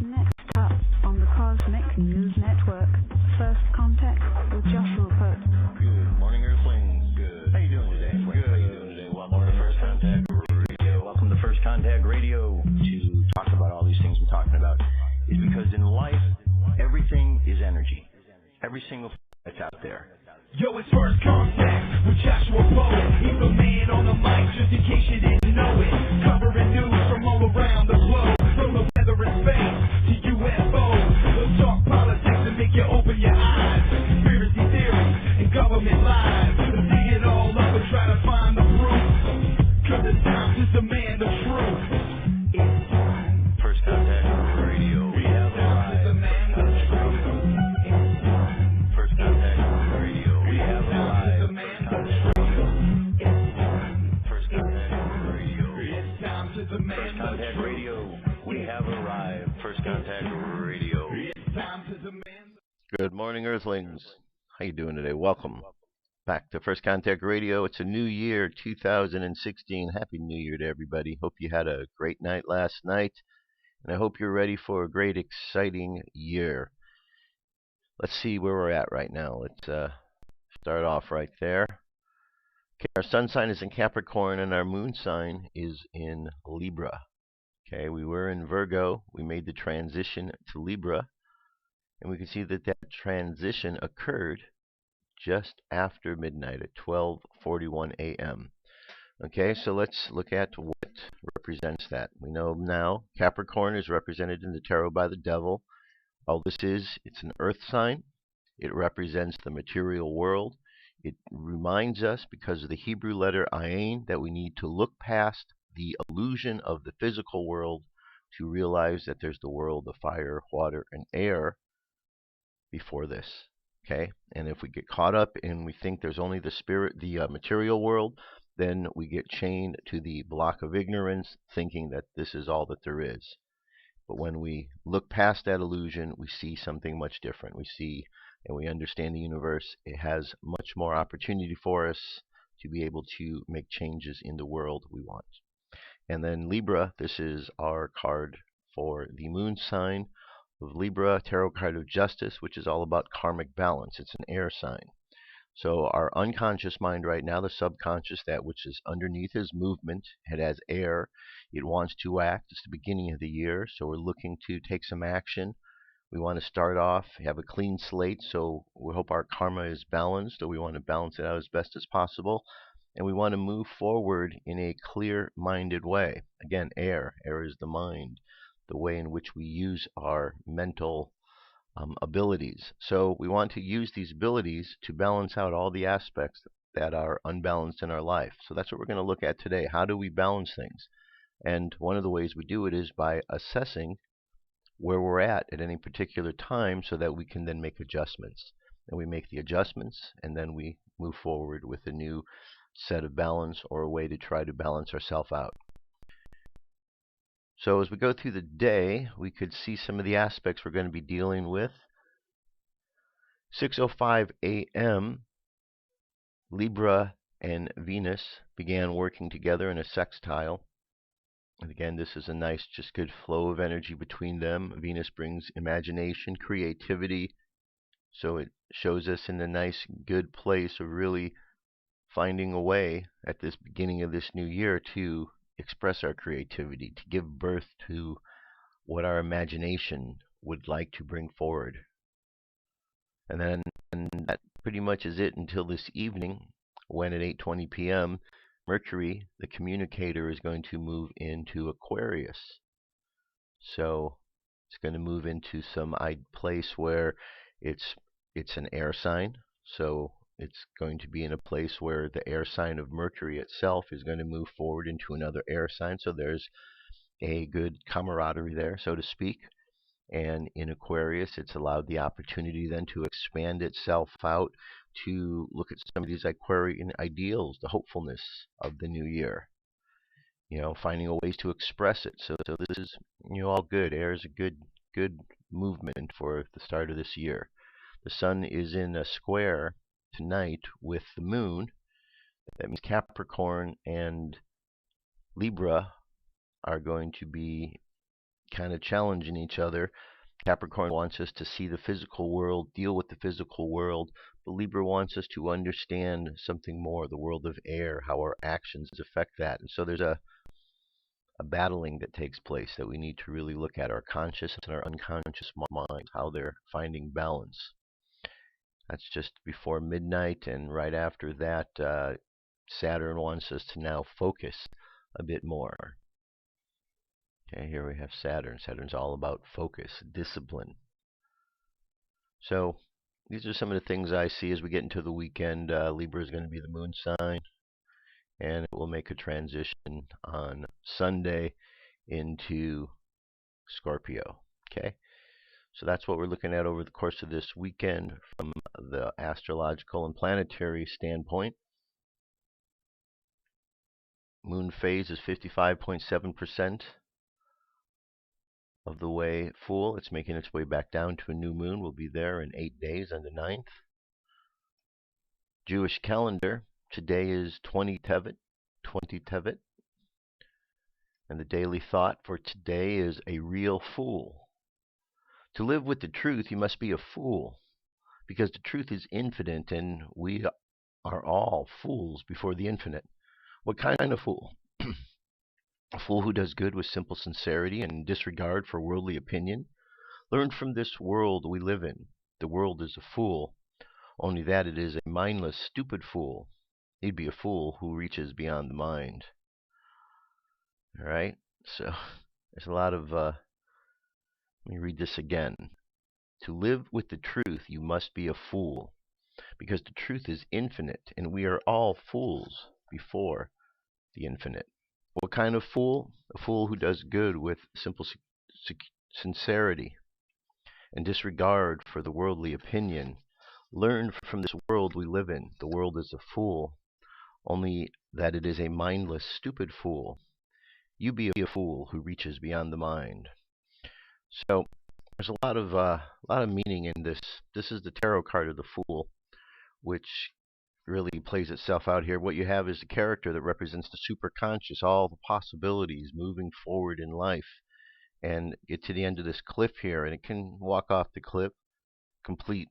Next up on the Cosmic News Network, First Contact with Joshua Pert. Good morning, Earthlings. Good. How you doing today? Good. How you doing today? Welcome to First Contact Radio. Welcome to First Contact Radio. To talk about all these things I'm talking about is because in life, everything is energy. Every single that's out there. Yo, it's First Contact with Joshua Pert. He's the man on the mic, just in case you didn't know it. Covering news from all around the globe, from the weather and space to UFOs. We'll talk politics and make you open your eyes. Conspiracy theories and government lies. We'll dig it all up and try to find the proof. Cause the times is demand the truth. It's time. First Contact Radio. We have arrived. First Contact Radio. We have arrived. First Contact Radio. It's time to demand First Contact Radio. We have arrived. First Contact Radio. It's time to demand. Good morning, Earthlings. How you doing today? Welcome back to First Contact Radio. It's a new year, 2016. Happy New Year to everybody. Hope you had a great night last night, and I hope you're ready for a great, exciting year. Let's see where we're at right now. Let's start off right there. Okay, our sun sign is in Capricorn, and our moon sign is in Libra. Okay, we were in Virgo. We made the transition to Libra, and we can see that that transition occurred just after midnight at 12:41 a.m. Okay, so let's look at what represents that. We know now Capricorn is represented in the tarot by the devil. All this is, it's an earth sign. It represents the material world. It reminds us, because of the Hebrew letter ayin, that we need to look past the illusion of the physical world to realize that there's the world of fire, water, and air before this. Okay, and if we get caught up and we think there's only the spirit, the material world, then we get chained to the block of ignorance, thinking that this is all that there is. But when we look past that illusion, we see something much different. We see and we understand the universe. It has much more opportunity for us to be able to make changes in the world we want. And then Libra, this is our card for the moon sign of Libra, tarot card of justice, which is all about karmic balance. It's an air sign. So our unconscious mind right now, the subconscious, that which is underneath, is movement. It has air. It wants to act. It's the beginning of the year, so we're looking to take some action. We want to start off, have a clean slate, so we hope our karma is balanced, or we want to balance it out as best as possible. And we want to move forward in a clear-minded way. Again, air. Air is the mind, the way in which we use our mental abilities. So we want to use these abilities to balance out all the aspects that are unbalanced in our life. So that's what we're going to look at today. How do we balance things? And one of the ways we do it is by assessing where we're at any particular time, so that we can then make adjustments. And we make the adjustments, and then we move forward with a new set of balance, or a way to try to balance ourselves out. So as we go through the day, we could see some of the aspects we're going to be dealing with. 6:05 a.m., Libra and Venus began working together in a sextile. And again, this is a nice, just good flow of energy between them. Venus brings imagination, creativity, so it shows us in a nice, good place of really finding a way at this beginning of this new year to express our creativity, to give birth to what our imagination would like to bring forward. And then that pretty much is it until this evening, when at 8:20 p.m. Mercury, the communicator, is going to move into Aquarius. So it's going to move into some place where it's an air sign. So it's going to be in a place where the air sign of Mercury itself is going to move forward into another air sign. So there's a good camaraderie there, so to speak. And in Aquarius, it's allowed the opportunity then to expand itself out, to look at some of these Aquarian ideals, the hopefulness of the new year. You know, finding a ways to express it. So this is, all good. Air is a good movement for the start of this year. The sun is in a square tonight with the moon. That means Capricorn and Libra are going to be kind of challenging each other. Capricorn wants us to see the physical world, deal with the physical world, but Libra wants us to understand something more, the world of air, how our actions affect that. And so there's a battling that takes place that we need to really look at, our conscious and our unconscious mind, how they're finding balance. That's just before midnight, and right after that, Saturn wants us to now focus a bit more. Okay, here we have Saturn. Saturn's all about focus, discipline. So these are some of the things I see as we get into the weekend. Libra is going to be the moon sign, and it will make a transition on Sunday into Scorpio. Okay, so that's what we're looking at over the course of this weekend from the astrological and planetary standpoint. Moon phase is 55.7% of the way full. It's making its way back down to a new moon. We'll be there in 8 days on the 9th. Jewish calendar, today is 20 Tevet, and the daily thought for today is a real fool. To live with the truth, you must be a fool, because the truth is infinite, and we are all fools before the infinite. What kind of fool? A fool who does good with simple sincerity and disregard for worldly opinion. Learn from this world we live in. The world is a fool, only that it is a mindless, stupid fool. He'd be a fool who reaches beyond the mind. All right? So there's a lot of, let me read this again. To live with the truth, you must be a fool, because the truth is infinite, and we are all fools before the infinite. What kind of fool? A fool who does good with simple sincerity and disregard for the worldly opinion. Learn from this world we live in. The world is a fool, only that it is a mindless, stupid fool. You be a fool who reaches beyond the mind. So there's a lot of meaning in this. This is the tarot card of the Fool, which really plays itself out here. What you have is the character that represents the superconscious, all the possibilities moving forward in life, and get to the end of this cliff here, and it can walk off the cliff, complete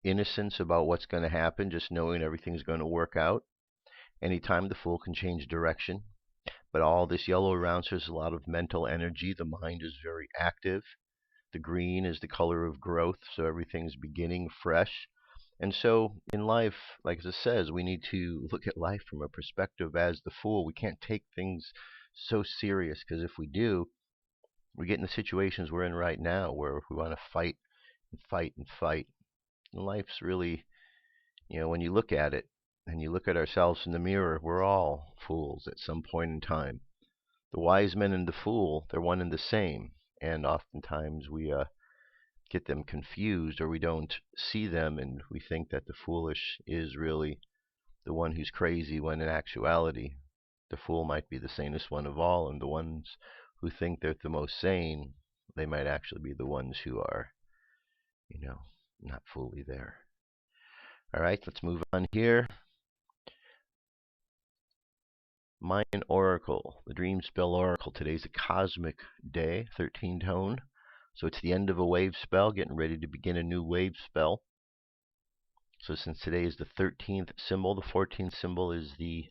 innocence about what's going to happen, just knowing everything's going to work out. Anytime the Fool can change direction, but all this yellow around, so there's a lot of mental energy. The mind is very active. The green is the color of growth, so everything's beginning fresh. And so in life, like it says, we need to look at life from a perspective as the Fool. We can't take things so serious, because if we do, we get in the situations we're in right now where we want to fight and fight and fight. And life's really, when you look at it and you look at ourselves in the mirror, we're all fools at some point in time. The wise men and the fool, they're one and the same. And oftentimes we get them confused, or we don't see them, and we think that the foolish is really the one who's crazy, when in actuality the fool might be the sanest one of all, and the ones who think they're the most sane, they might actually be the ones who are, not fully there. All right, let's move on here. Mayan Oracle, the Dreamspell Oracle. Today's a cosmic day, 13 tone. So it's the end of a wave spell, getting ready to begin a new wave spell. So since today is the 13th symbol, the 14th symbol is the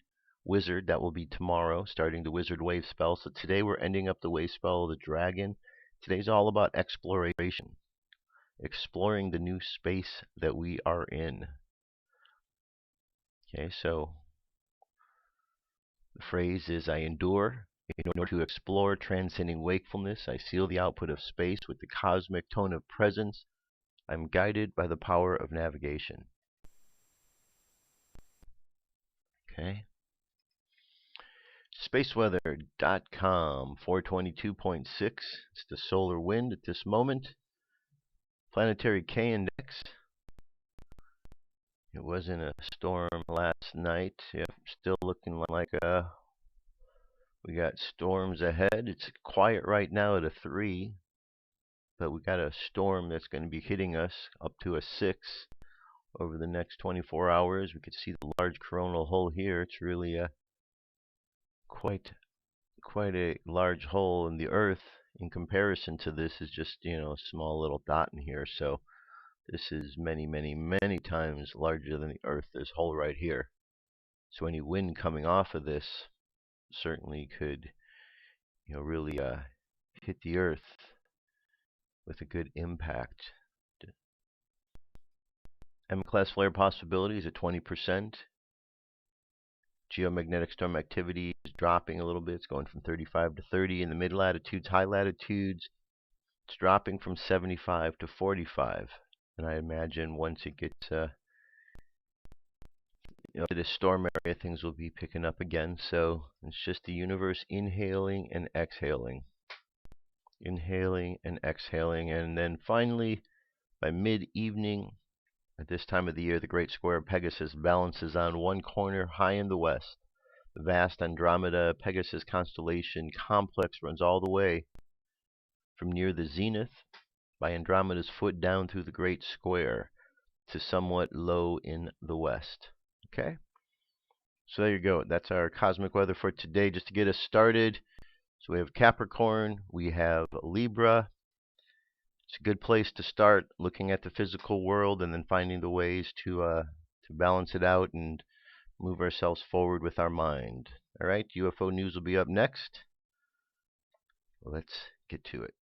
wizard. That will be tomorrow, starting the wizard wave spell. So today we're ending up the wave spell of the dragon. Today's all about exploration, exploring the new space that we are in. Okay, so the phrase is, I endure in order to explore transcending wakefulness. I seal the output of space with the cosmic tone of presence. I'm guided by the power of navigation. Okay. Spaceweather.com, 422.6. It's the solar wind at this moment. Planetary K index. It was in a storm last night. Yep, still looking like we got storms ahead. It's quiet right now at a 3, but we got a storm that's going to be hitting us up to a 6 over the next 24 hours. We could see the large coronal hole here. It's really quite quite a large hole in the Earth. In comparison to this is just, a small little dot in here. So this is many, many, many times larger than the Earth, this hole right here. So any wind coming off of this certainly could, really hit the Earth with a good impact. M-class flare possibility is at 20%. Geomagnetic storm activity is dropping a little bit. It's going from 35 to 30 in the mid-latitudes. High latitudes, it's dropping from 75 to 45. And I imagine once it gets to this storm area, things will be picking up again. So it's just the universe inhaling and exhaling. Inhaling and exhaling. And then finally, by mid-evening, at this time of the year, the Great Square of Pegasus balances on one corner high in the west. The vast Andromeda Pegasus constellation complex runs all the way from near the zenith by Andromeda's foot down through the Great Square to somewhat low in the west. Okay? So there you go. That's our cosmic weather for today, just to get us started. So we have Capricorn, we have Libra. It's a good place to start looking at the physical world and then finding the ways to balance it out and move ourselves forward with our mind. All right, UFO news will be up next. Let's get to it.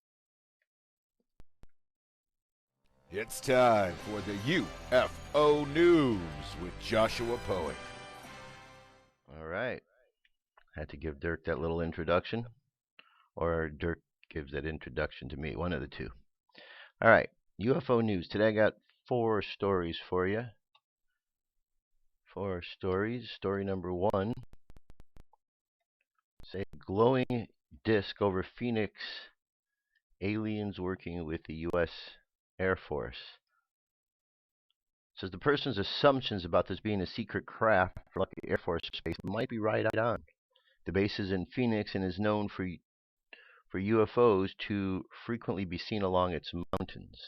It's time for the UFO news with Joshua Poet. All right. Had to give Dirk that little introduction, or Dirk gives that introduction to me, one of the two. All right, UFO news. Today I got 4 stories for you. 4 stories. Story number 1. Say glowing disc over Phoenix. Aliens working with the U.S. Air Force. Says the person's assumptions about this being a secret craft from the Air Force base might be right on. The base is in Phoenix and is known for UFOs to frequently be seen along its mountains,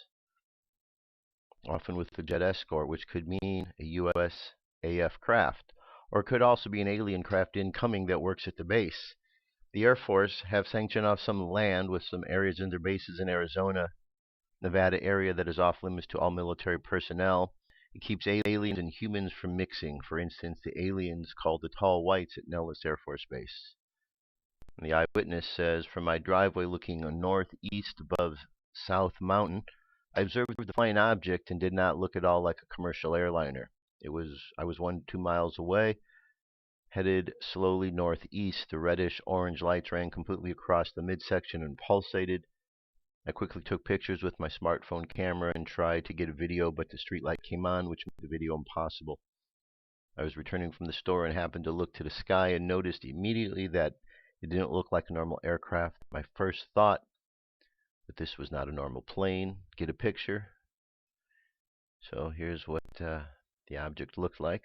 often with the jet escort, which could mean a USAF craft, or could also be an alien craft incoming that works at the base. The Air Force have sanctioned off some land with some areas in their bases in Arizona, Nevada area that is off limits to all military personnel. It keeps aliens and humans from mixing. For instance, the aliens called the Tall Whites at Nellis Air Force Base. And the eyewitness says, from my driveway looking northeast above South Mountain, I observed the flying object and did not look at all like a commercial airliner. I was 1 to 2 miles away, headed slowly northeast. The reddish-orange lights ran completely across the midsection and pulsated. I quickly took pictures with my smartphone camera and tried to get a video, but the street light came on, which made the video impossible. I was returning from the store and happened to look to the sky and noticed immediately that it didn't look like a normal aircraft. My first thought that this was not a normal plane. Get a picture. So here's what the object looked like.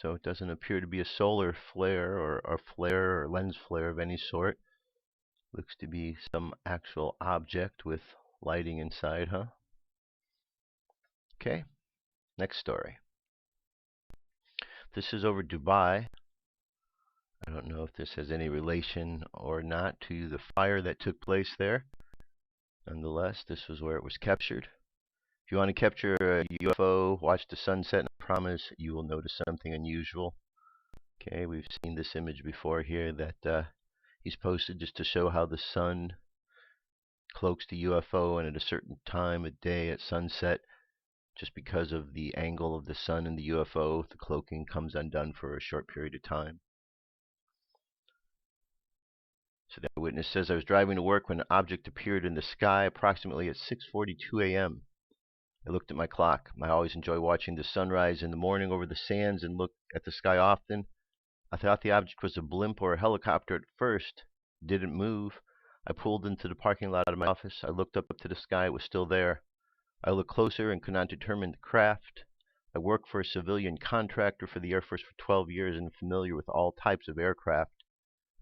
So it doesn't appear to be a solar flare or flare or lens flare of any sort. Looks to be some actual object with lighting inside, huh? Okay, next story. This is over Dubai. I don't know if this has any relation or not to the fire that took place there. Nonetheless, this was where it was captured. If you want to capture a UFO, watch the sunset, and I promise you will notice something unusual. Okay, we've seen this image before here that he's posted just to show how the sun cloaks the UFO, and at a certain time of day at sunset, just because of the angle of the sun and the UFO, the cloaking comes undone for a short period of time. So the witness says, I was driving to work when an object appeared in the sky approximately at 6:42 a.m. I looked at my clock. I always enjoy watching the sunrise in the morning over the sands and look at the sky often. I thought the object was a blimp or a helicopter at first. It didn't move. I pulled into the parking lot of my office. I looked up to the sky. It was still there. I looked closer and could not determine the craft. I worked for a civilian contractor for the Air Force for 12 years and am familiar with all types of aircraft.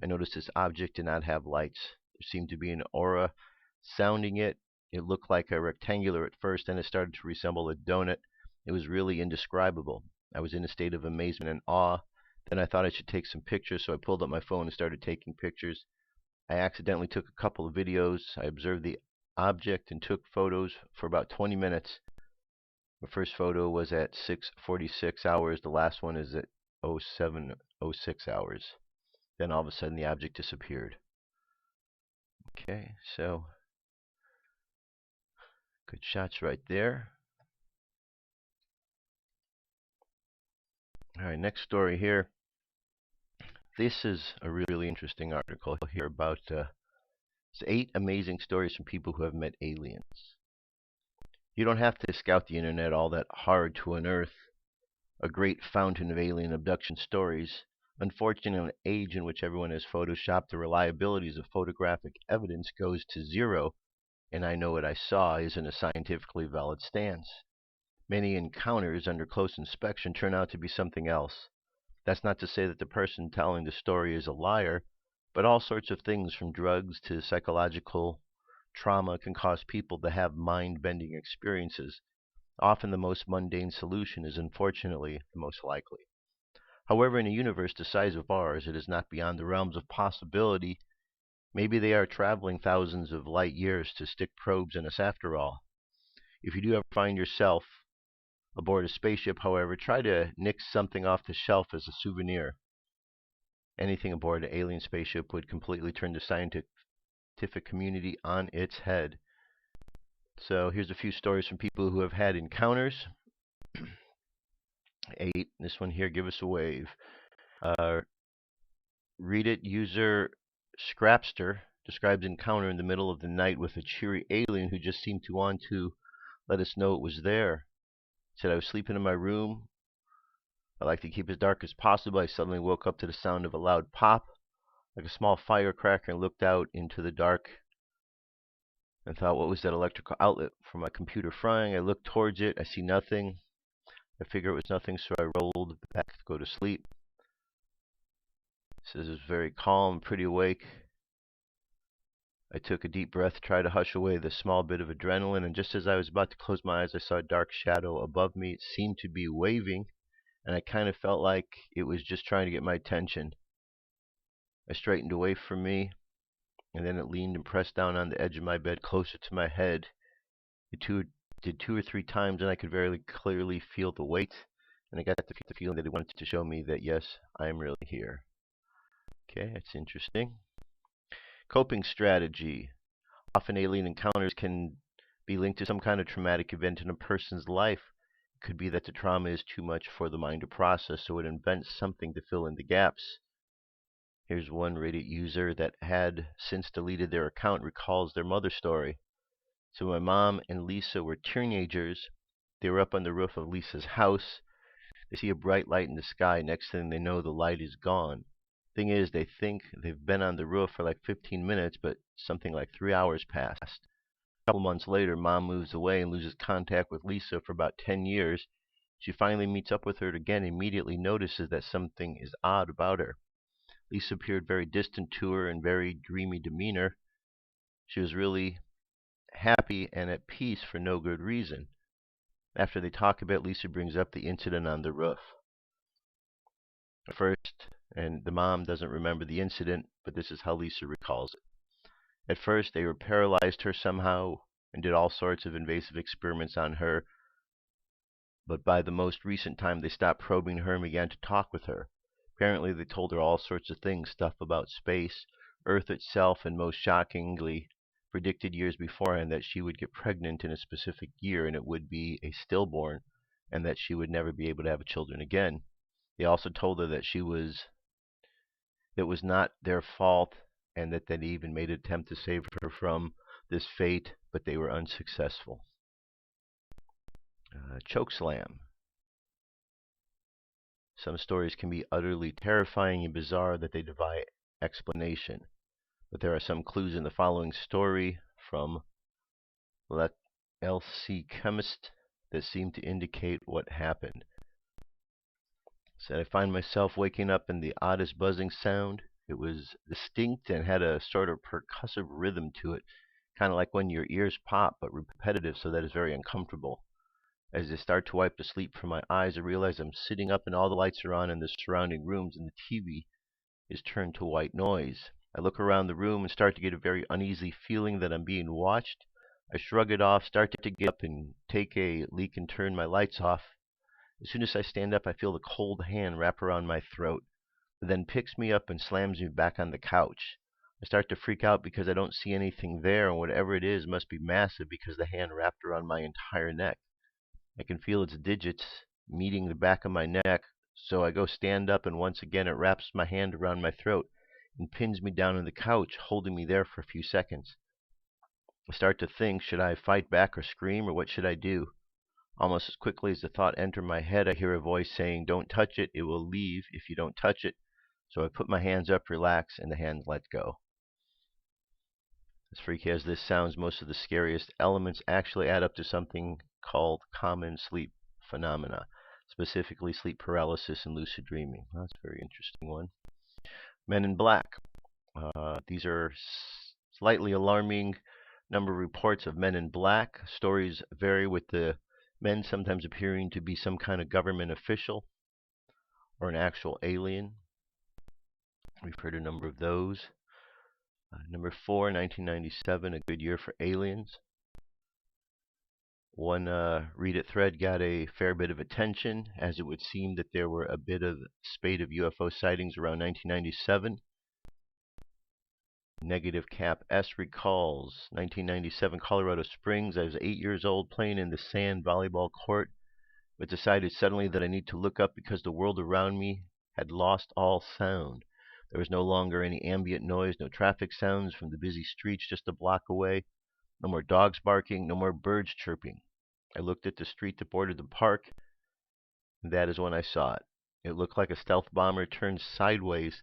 I noticed this object did not have lights. There seemed to be an aura sounding it. It looked like a rectangular at first, and it started to resemble a donut. It was really indescribable. I was in a state of amazement and awe. Then I thought I should take some pictures, so I pulled up my phone and started taking pictures. I accidentally took a couple of videos. I observed the object and took photos for about 20 minutes. The first photo was at 6:46 hours. The last one is at 07:06 hours. Then all of a sudden the object disappeared. Okay, so good shots right there. All right, next story here. This is a really interesting article here about 8 amazing stories from people who have met aliens. You don't have to scout the internet all that hard to unearth a great fountain of alien abduction stories. Unfortunately, in an age in which everyone has photoshopped, the reliabilities of photographic evidence goes to zero, and I know what I saw isn't a scientifically valid stance. Many encounters under close inspection turn out to be something else. That's not to say that the person telling the story is a liar, but all sorts of things from drugs to psychological trauma can cause people to have mind-bending experiences. Often the most mundane solution is unfortunately the most likely. However, in a universe the size of ours, it is not beyond the realms of possibility. Maybe they are traveling thousands of light years to stick probes in us after all. If you do ever find yourself aboard a spaceship, however, try to nick something off the shelf as a souvenir. Anything aboard an alien spaceship would completely turn the scientific community on its head. So here's a few stories from people who have had encounters. 8. This one here, give us a wave. Reddit user Scrapster describes encounter in the middle of the night with a cheery alien who just seemed to want to let us know it was there. Said, I was sleeping in my room. I like to keep as dark as possible. I suddenly woke up to the sound of a loud pop, like a small firecracker, and looked out into the dark and thought, what was that electrical outlet from my computer frying? I looked towards it. I see nothing. I figure it was nothing, so I rolled back to go to sleep. Says it was very calm, pretty awake. I took a deep breath, tried to hush away the small bit of adrenaline, and just as I was about to close my eyes, I saw a dark shadow above me. It seemed to be waving, and I kind of felt like it was just trying to get my attention. I straightened away from me, and then it leaned and pressed down on the edge of my bed closer to my head. It did 2 or 3 times, and I could very clearly feel the weight, and I got the feeling that it wanted to show me that, yes, I am really here. Okay, that's interesting. Coping strategy. Often alien encounters can be linked to some kind of traumatic event in a person's life. It could be that the trauma is too much for the mind to process, so it invents something to fill in the gaps. Here's one Reddit user that had since deleted their account recalls their mother's story. So my mom and Lisa were teenagers. They were up on the roof of Lisa's house. They see a bright light in the sky. Next thing they know, the light is gone. Thing is, they think they've been on the roof for like 15 minutes, but something like 3 hours passed. A couple months later, Mom moves away and loses contact with Lisa for about 10 years. She finally meets up with her again and immediately notices that something is odd about her. Lisa appeared very distant to her and very dreamy demeanor. She was really happy and at peace for no good reason. After they talk a bit, Lisa brings up the incident on the roof. First, and the mom doesn't remember the incident, but this is how Lisa recalls it. At first, they paralyzed her somehow and did all sorts of invasive experiments on her, but by the most recent time, they stopped probing her and began to talk with her. Apparently, they told her all sorts of things, stuff about space, Earth itself, and most shockingly, predicted years beforehand that she would get pregnant in a specific year and it would be a stillborn, and that she would never be able to have children again. They also told her that it was not their fault and that they even made an attempt to save her from this fate, but they were unsuccessful. Chokeslam. Some stories can be utterly terrifying and bizarre that they defy explanation, but there are some clues in the following story from LC Chemist that seem to indicate what happened. Said I find myself waking up in the oddest buzzing sound. It was distinct and had a sort of percussive rhythm to it, kind of like when your ears pop, but repetitive, so that it's very uncomfortable. As I start to wipe the sleep from my eyes, I realize I'm sitting up and all the lights are on in the surrounding rooms and the TV is turned to white noise. I look around the room and start to get a very uneasy feeling that I'm being watched. I shrug it off, start to get up and take a leak and turn my lights off. As soon as I stand up, I feel the cold hand wrap around my throat. It then picks me up and slams me back on the couch. I start to freak out because I don't see anything there, and whatever it is must be massive because the hand wrapped around my entire neck. I can feel its digits meeting the back of my neck, so I go stand up, and once again it wraps my hand around my throat and pins me down on the couch, holding me there for a few seconds. I start to think, should I fight back or scream, or what should I do? Almost as quickly as the thought entered my head, I hear a voice saying, "Don't touch it, it will leave if you don't touch it." So I put my hands up, relax, and the hands let go. As freaky as this sounds, most of the scariest elements actually add up to something called common sleep phenomena, specifically sleep paralysis and lucid dreaming. Well, that's a very interesting one. Men in Black. These are slightly alarming number of reports of men in black. Stories vary with the men sometimes appearing to be some kind of government official or an actual alien. We've heard a number of those. Number 4, 1997, a good year for aliens. One Reddit thread got a fair bit of attention, as it would seem that there were a bit of spate of UFO sightings around 1997. Negative Cap S recalls 1997 Colorado Springs. I was 8 years old playing in the sand volleyball court, but decided suddenly that I need to look up because the world around me had lost all sound. There was no longer any ambient noise, no traffic sounds from the busy streets just a block away, no more dogs barking, no more birds chirping. I looked at the street that bordered the park, and that is when I saw it. It looked like a stealth bomber turned sideways,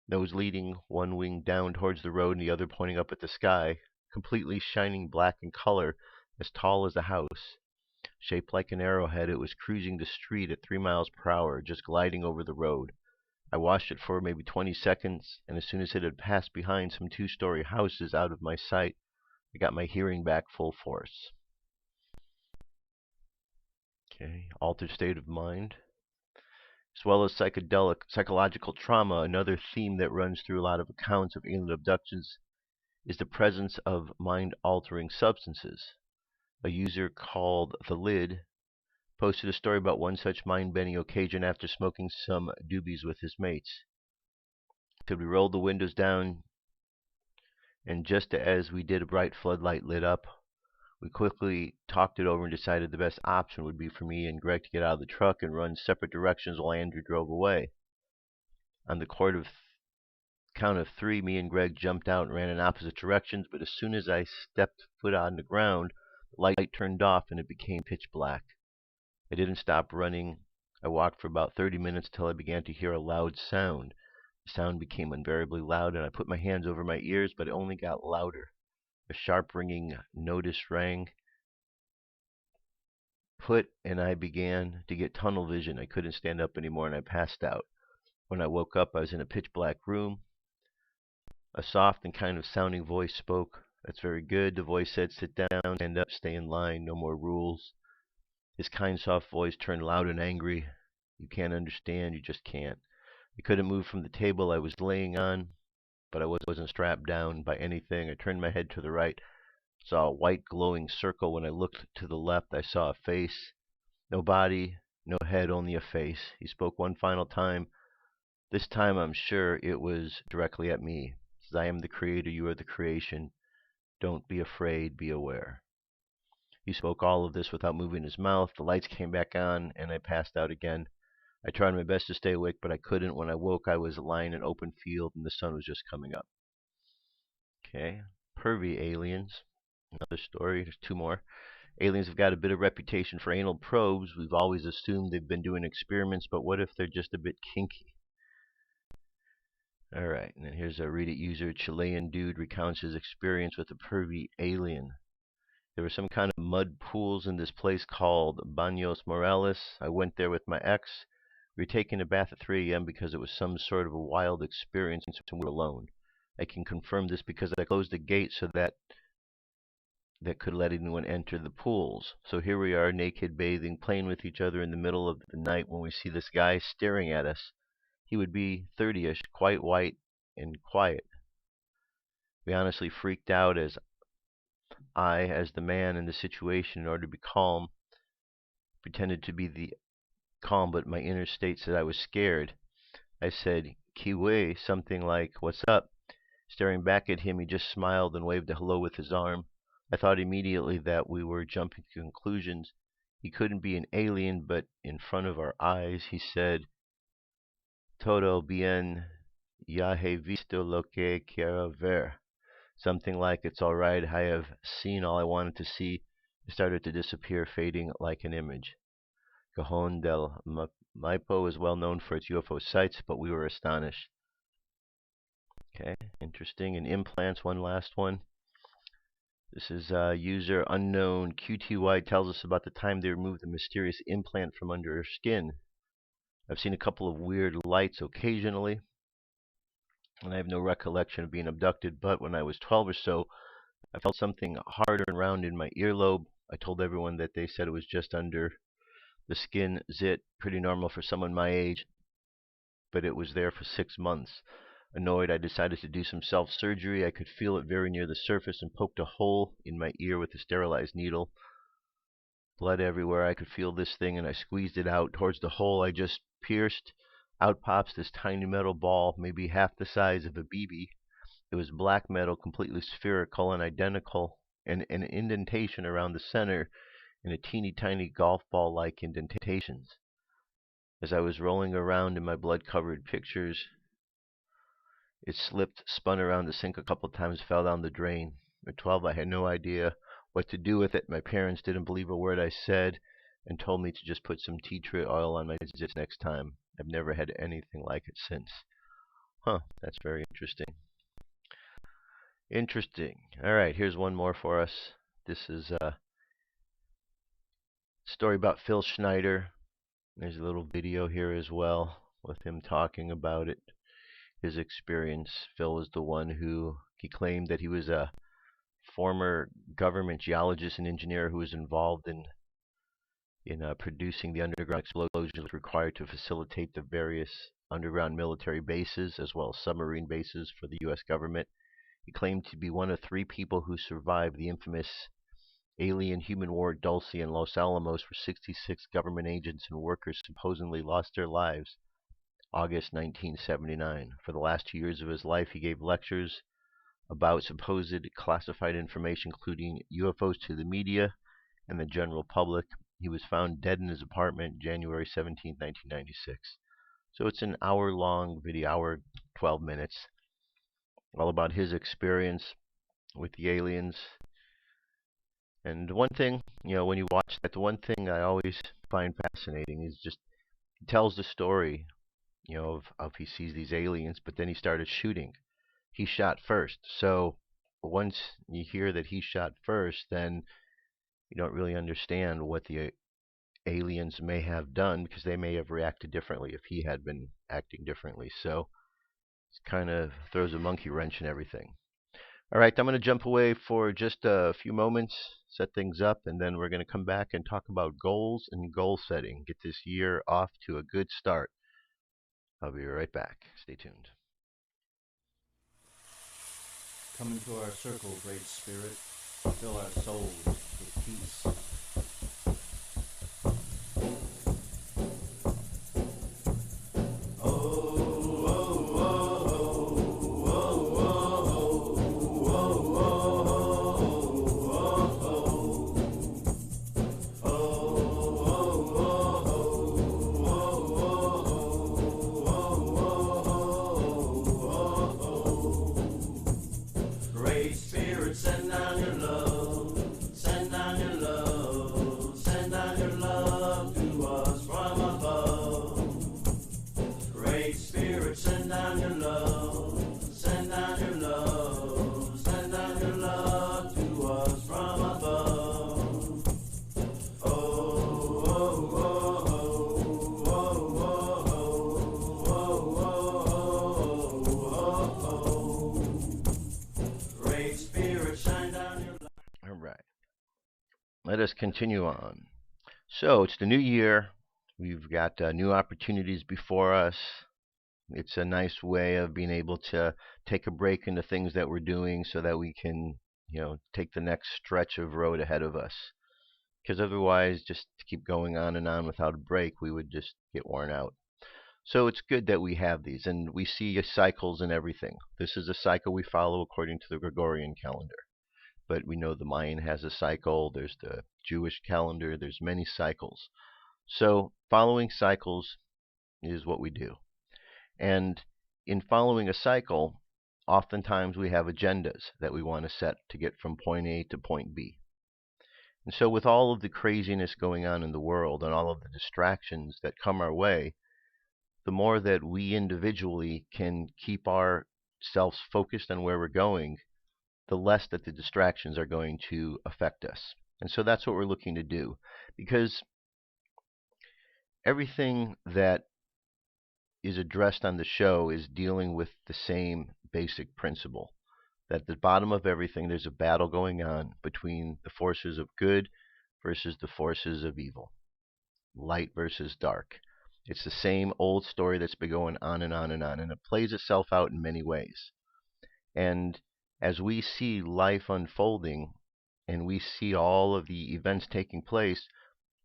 nose leading, one wing down towards the road and the other pointing up at the sky, completely shining black in color, as tall as a house. Shaped like an arrowhead, it was cruising the street at 3 miles per hour, just gliding over the road. I watched it for maybe 20 seconds, and as soon as it had passed behind some 2-story houses out of my sight, I got my hearing back full force. Okay, altered state of mind. As well as psychological trauma, another theme that runs through a lot of accounts of alien abductions is the presence of mind-altering substances. A user called The Lid posted a story about one such mind-bending occasion after smoking some doobies with his mates. So we rolled the windows down, and just as we did, a bright floodlight lit up. We quickly talked it over and decided the best option would be for me and Greg to get out of the truck and run separate directions while Andrew drove away. On the count of 3, me and Greg jumped out and ran in opposite directions, but as soon as I stepped foot on the ground, the light turned off and it became pitch black. I didn't stop running. I walked for about 30 minutes till I began to hear a loud sound. The sound became unbearably loud, and I put my hands over my ears, but it only got louder. A sharp ringing notice rang. And I began to get tunnel vision. I couldn't stand up anymore, and I passed out. When I woke up, I was in a pitch black room. A soft and kind of sounding voice spoke. "That's very good," the voice said. "Sit down, stand up, stay in line, no more rules." His kind, soft voice turned loud and angry. "You can't understand, you just can't." I couldn't move from the table I was laying on, but I wasn't strapped down by anything. I turned my head to the right, saw a white glowing circle. When I looked to the left, I saw a face. No body, no head, only a face. He spoke one final time. This time I'm sure it was directly at me. He says, "I am the creator, you are the creation. Don't be afraid, be aware." He spoke all of this without moving his mouth. The lights came back on, and I passed out again. I tried my best to stay awake, but I couldn't. When I woke, I was lying in an open field, and the sun was just coming up. Okay, pervy aliens. Another story. There's 2 more. Aliens have got a bit of reputation for anal probes. We've always assumed they've been doing experiments, but what if they're just a bit kinky? All right, and then here's a Reddit user. Chilean dude recounts his experience with a pervy alien. There were some kind of mud pools in this place called Baños Morales. I went there with my ex. We were taking a bath at 3 a.m. because it was some sort of a wild experience and we were alone. I can confirm this because I closed the gate so that that could let anyone enter the pools. So here we are, naked, bathing, playing with each other in the middle of the night when we see this guy staring at us. He would be 30-ish, quite white and quiet. We honestly freaked out as the man in the situation, in order to be calm, pretended to be the calm, but my inner state said I was scared. I said, Kiwi, something like, what's up? Staring back at him, he just smiled and waved a hello with his arm. I thought immediately that we were jumping to conclusions. He couldn't be an alien, but in front of our eyes, he said, Todo bien, ya he visto lo que quiero ver. Something like, it's all right, I have seen all I wanted to see. It started to disappear, fading like an image. Cajon del Maipo is well known for its UFO sites, but we were astonished. Okay, interesting. And implants, one last one. This is user unknown QTY tells us about the time they removed the mysterious implant from under her skin. I've seen a couple of weird lights occasionally, and I have no recollection of being abducted, but when I was 12 or so, I felt something hard and round in my earlobe. I told everyone that. They said it was just under the skin zit, pretty normal for someone my age, but it was there for 6 months. Annoyed, I decided to do some self-surgery. I could feel it very near the surface and poked a hole in my ear with a sterilized needle. Blood everywhere. I could feel this thing, and I squeezed it out towards the hole I just pierced. Out pops this tiny metal ball, maybe half the size of a BB. It was black metal, completely spherical and identical, and an indentation around the center, and a teeny tiny golf ball-like indentations. As I was rolling around in my blood-covered pictures, it slipped, spun around the sink a couple times, fell down the drain. At 12, I had no idea what to do with it. My parents didn't believe a word I said and told me to just put some tea tree oil on my zits next time. I've never had anything like it since. Huh, that's very interesting. Interesting. All right, here's one more for us. This is a story about Phil Schneider. There's a little video here as well with him talking about it. His experience. Phil was the one who he claimed that he was a former government geologist and engineer who was involved in producing the underground explosions required to facilitate the various underground military bases as well as submarine bases for the U.S. government. He claimed to be one of 3 people who survived the infamous alien-human war at Dulce and Los Alamos, where 66 government agents and workers supposedly lost their lives. August 1979. For the last 2 years of his life, he gave lectures about supposed classified information, including UFOs, to the media and the general public. He was found dead in his apartment January 17, 1996. So it's an hour-long video, hour 12 minutes, all about his experience with the aliens. And one thing, when you watch that, the one thing I always find fascinating is just he tells the story of he sees these aliens, but then he started shooting. He shot first. So once you hear that he shot first, then you don't really understand what the aliens may have done, because they may have reacted differently if he had been acting differently. So it kind of throws a monkey wrench in everything. All right, I'm going to jump away for just a few moments, set things up, and then we're going to come back and talk about goals and goal setting. Get this year off to a good start. I'll be right back. Stay tuned. Come into our circle, Great Spirit. Fill our souls with peace. Great Spirit, send down your love, send down your love. let us continue on. So it's the new year. We've got new opportunities before us. It's a nice way of being able to take a break in the things that we're doing so that we can, take the next stretch of road ahead of us. Because otherwise, just to keep going on and on without a break, we would just get worn out. So it's good that we have these, and we see cycles in everything. This is a cycle we follow according to the Gregorian calendar. But we know the Mayan has a cycle, there's the Jewish calendar, there's many cycles. So following cycles is what we do. And in following a cycle, oftentimes we have agendas that we want to set to get from point A to point B. And so with all of the craziness going on in the world and all of the distractions that come our way, the more that we individually can keep ourselves focused on where we're going, the less that the distractions are going to affect us. And so that's what we're looking to do. Because everything that is addressed on the show is dealing with the same basic principle. That at the bottom of everything, there's a battle going on between the forces of good versus the forces of evil. Light versus dark. It's the same old story that's been going on and on and on. And it plays itself out in many ways. And as we see life unfolding and we see all of the events taking place,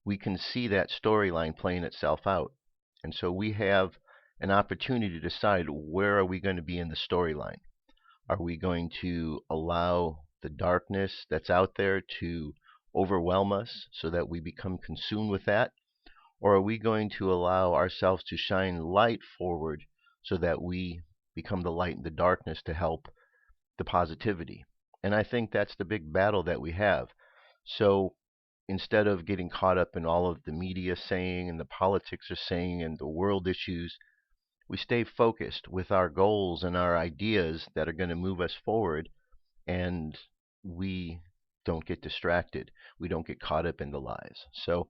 we can see that storyline playing itself out. And so we have an opportunity to decide, where are we going to be in the storyline? Are we going to allow the darkness that's out there to overwhelm us so that we become consumed with that? Or are we going to allow ourselves to shine light forward so that we become the light in the darkness to help the positivity? And I think that's the big battle that we have. So instead of getting caught up in all of the media saying and the politics are saying and the world issues, we stay focused with our goals and our ideas that are going to move us forward, and we don't get distracted. We don't get caught up in the lies. So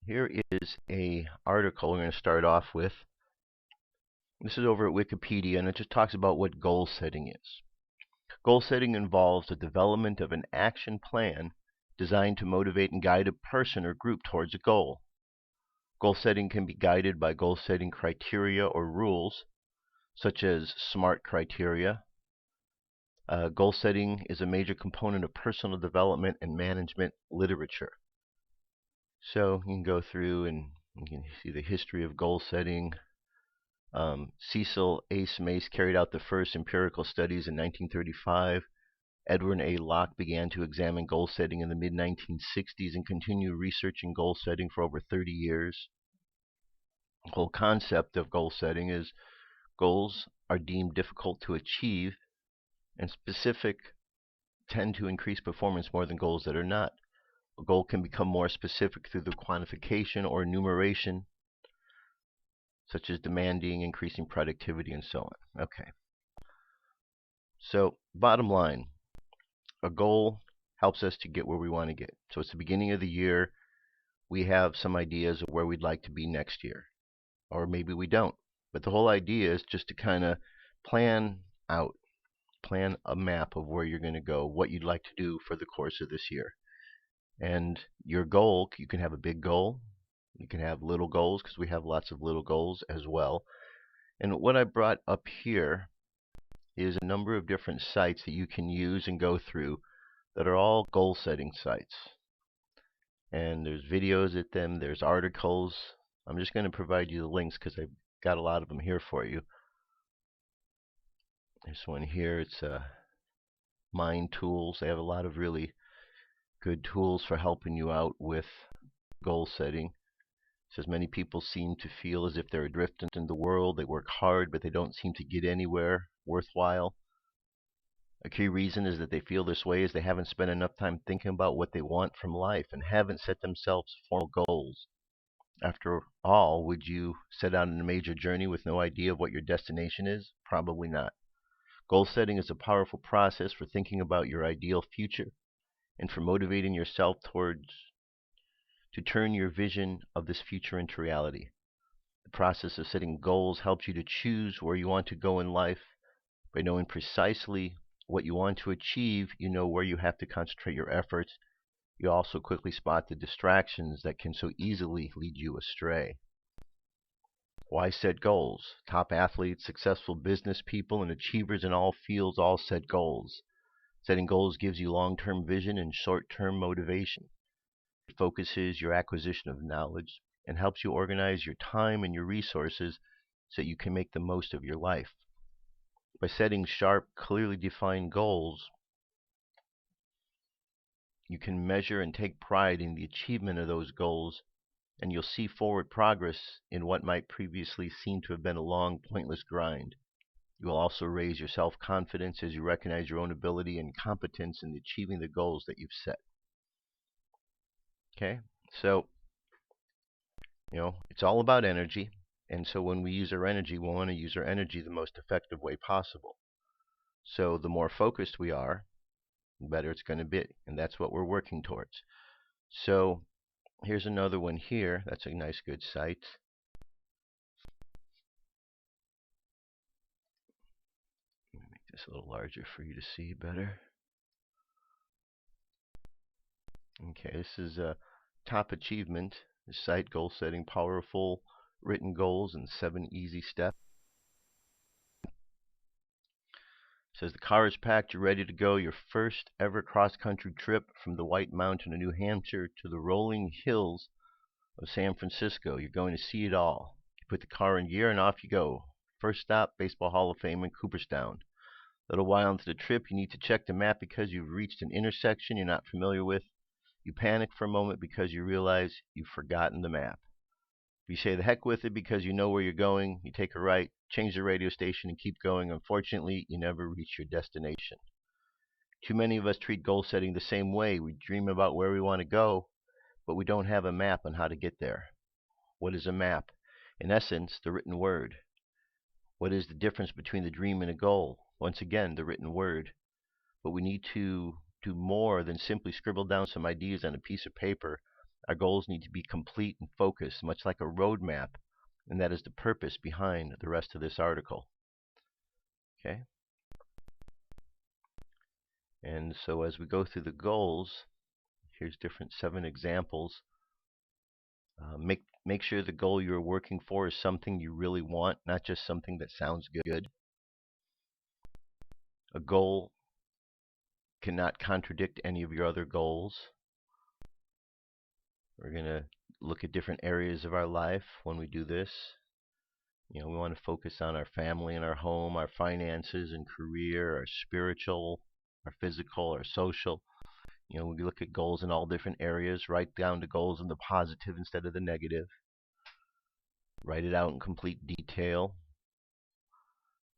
here is an article we're going to start off with. This is over at Wikipedia, and it just talks about what goal setting is. Goal setting involves the development of an action plan designed to motivate and guide a person or group towards a goal. Goal setting can be guided by goal setting criteria or rules, such as SMART criteria. Goal setting is a major component of personal development and management literature. So you can go through and you can see the history of goal setting. Cecil Ace Mace carried out the first empirical studies in 1935. Edwin A. Locke began to examine goal setting in the mid-1960s and continued researching goal setting for over 30 years. The whole concept of goal setting is goals are deemed difficult to achieve, and specific tend to increase performance more than goals that are not. A goal can become more specific through the quantification or enumeration, such as demanding, increasing productivity, and so on. Okay. So, bottom line, a goal helps us to get where we want to get. So it's the beginning of the year. We have some ideas of where we'd like to be next year. Or maybe we don't. But the whole idea is just to kind of plan a map of where you're going to go, what you'd like to do for the course of this year. And your goal, you can have a big goal. You can have little goals, because we have lots of little goals as well. And what I brought up here is a number of different sites that you can use and go through that are all goal setting sites. And there's videos at them, there's articles. I'm just going to provide you the links because I've got a lot of them here for you. This one here, it's Mind Tools. They have a lot of really good tools for helping you out with goal setting. It says many people seem to feel as if they're adrift in the world. They work hard, but they don't seem to get anywhere worthwhile. A key reason is that they feel this way is they haven't spent enough time thinking about what they want from life and haven't set themselves formal goals. After all, would you set out on a major journey with no idea of what your destination is? Probably not. Goal setting is a powerful process for thinking about your ideal future and for motivating yourself to turn your vision of this future into reality. The process of setting goals helps you to choose where you want to go in life. By knowing precisely what you want to achieve, you know where you have to concentrate your efforts You also quickly spot the distractions that can so easily lead you astray. Why set goals? Top athletes, successful business people, and achievers in all fields all set goals. Setting goals gives you long-term vision and short-term motivation. It focuses your acquisition of knowledge and helps you organize your time and your resources so that you can make the most of your life. By setting sharp, clearly defined goals, you can measure and take pride in the achievement of those goals, and you'll see forward progress in what might previously seem to have been a long, pointless grind. You will also raise your self-confidence as you recognize your own ability and competence in achieving the goals that you've set. Okay, so, it's all about energy, and so when we use our energy, we want to use our energy the most effective way possible. So the more focused we are, the better it's going to be, and that's what we're working towards. So here's another one here. That's a nice, good site. Let me make this a little larger for you to see better. Okay, this is a top achievement. This site, goal setting, powerful written goals in 7 easy steps. It says the car is packed, you're ready to go. Your first ever cross-country trip from the White Mountain of New Hampshire to the rolling hills of San Francisco. You're going to see it all. You put the car in gear and off you go. First stop, Baseball Hall of Fame in Cooperstown. A little while into the trip, you need to check the map because you've reached an intersection you're not familiar with. You panic for a moment because you realize you've forgotten the map. You say the heck with it because you know where you're going. You take a right, change the radio station, and keep going. Unfortunately, you never reach your destination. Too many of us treat goal setting the same way. We dream about where we want to go, but we don't have a map on how to get there. What is a map? In essence, the written word. What is the difference between the dream and a goal? Once again, the written word. But we need to do more than simply scribble down some ideas on a piece of paper. Our goals need to be complete and focused, much like a roadmap, and that is the purpose behind the rest of this article. Okay? And so as we go through the goals, here's different 7 examples. Make sure the goal you're working for is something you really want, not just something that sounds good. A goal cannot contradict any of your other goals. We're going to look at different areas of our life when we do this. We want to focus on our family and our home, our finances and career, our spiritual, our physical, our social. We look at goals in all different areas. Write down the goals in the positive instead of the negative. Write it out in complete detail.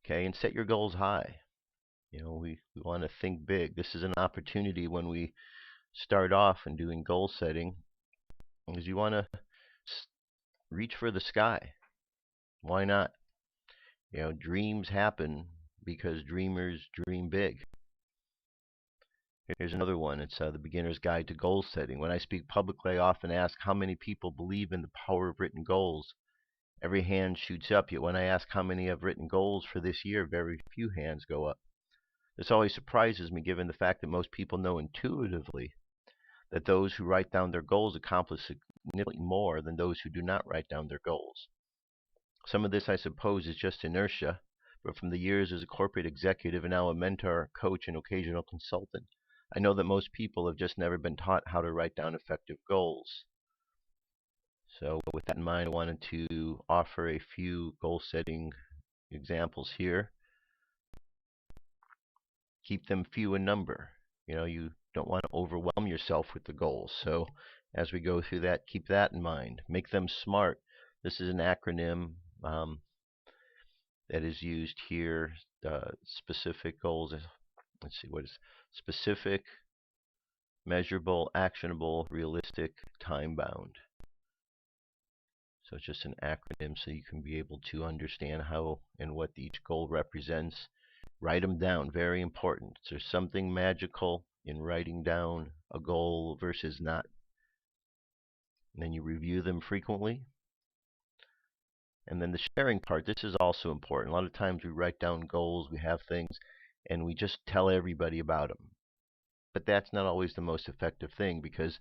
Okay, and set your goals high. We want to think big. This is an opportunity when we start off in doing goal setting, because you want to reach for the sky. Why not? Dreams happen because dreamers dream big. Here's another one. It's the Beginner's Guide to Goal Setting. When I speak publicly, I often ask how many people believe in the power of written goals. Every hand shoots up, yet when I ask how many have written goals for this year, very few hands go up. This always surprises me, given the fact that most people know intuitively that those who write down their goals accomplish significantly more than those who do not write down their goals. Some of this, I suppose, is just inertia, but from the years as a corporate executive and now a mentor, coach, and occasional consultant, I know that most people have just never been taught how to write down effective goals. So with that in mind, I wanted to offer a few goal-setting examples here. Keep them few in number. You don't want to overwhelm yourself with the goals. So as we go through that, keep that in mind. Make them SMART. This is an acronym that is used here. Specific goals. Let's see, what is specific, measurable, actionable, realistic, time-bound. So it's just an acronym so you can be able to understand how and what each goal represents. Write them down, very important. There's something magical in writing down a goal versus not. And then you review them frequently. And then the sharing part, this is also important. A lot of times we write down goals, we have things, and we just tell everybody about them. but that's not always the most effective thing because,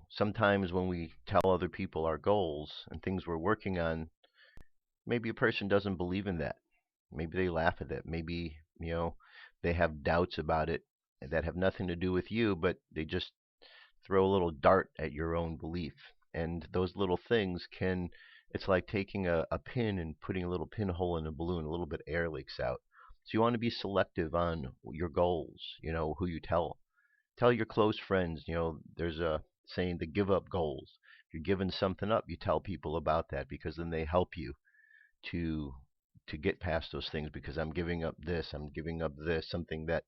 sometimes when we tell other people our goals and things we're working on, maybe a person doesn't believe in that. Maybe they laugh at it. Maybe, they have doubts about it that have nothing to do with you, but they just throw a little dart at your own belief. And those little things it's like taking a pin and putting a little pinhole in a balloon, a little bit of air leaks out. So you want to be selective on your goals, who you tell. Tell your close friends, there's a saying, the give up goals. If you're giving something up, you tell people about that because then they help you to get past those things because I'm giving up this, something that,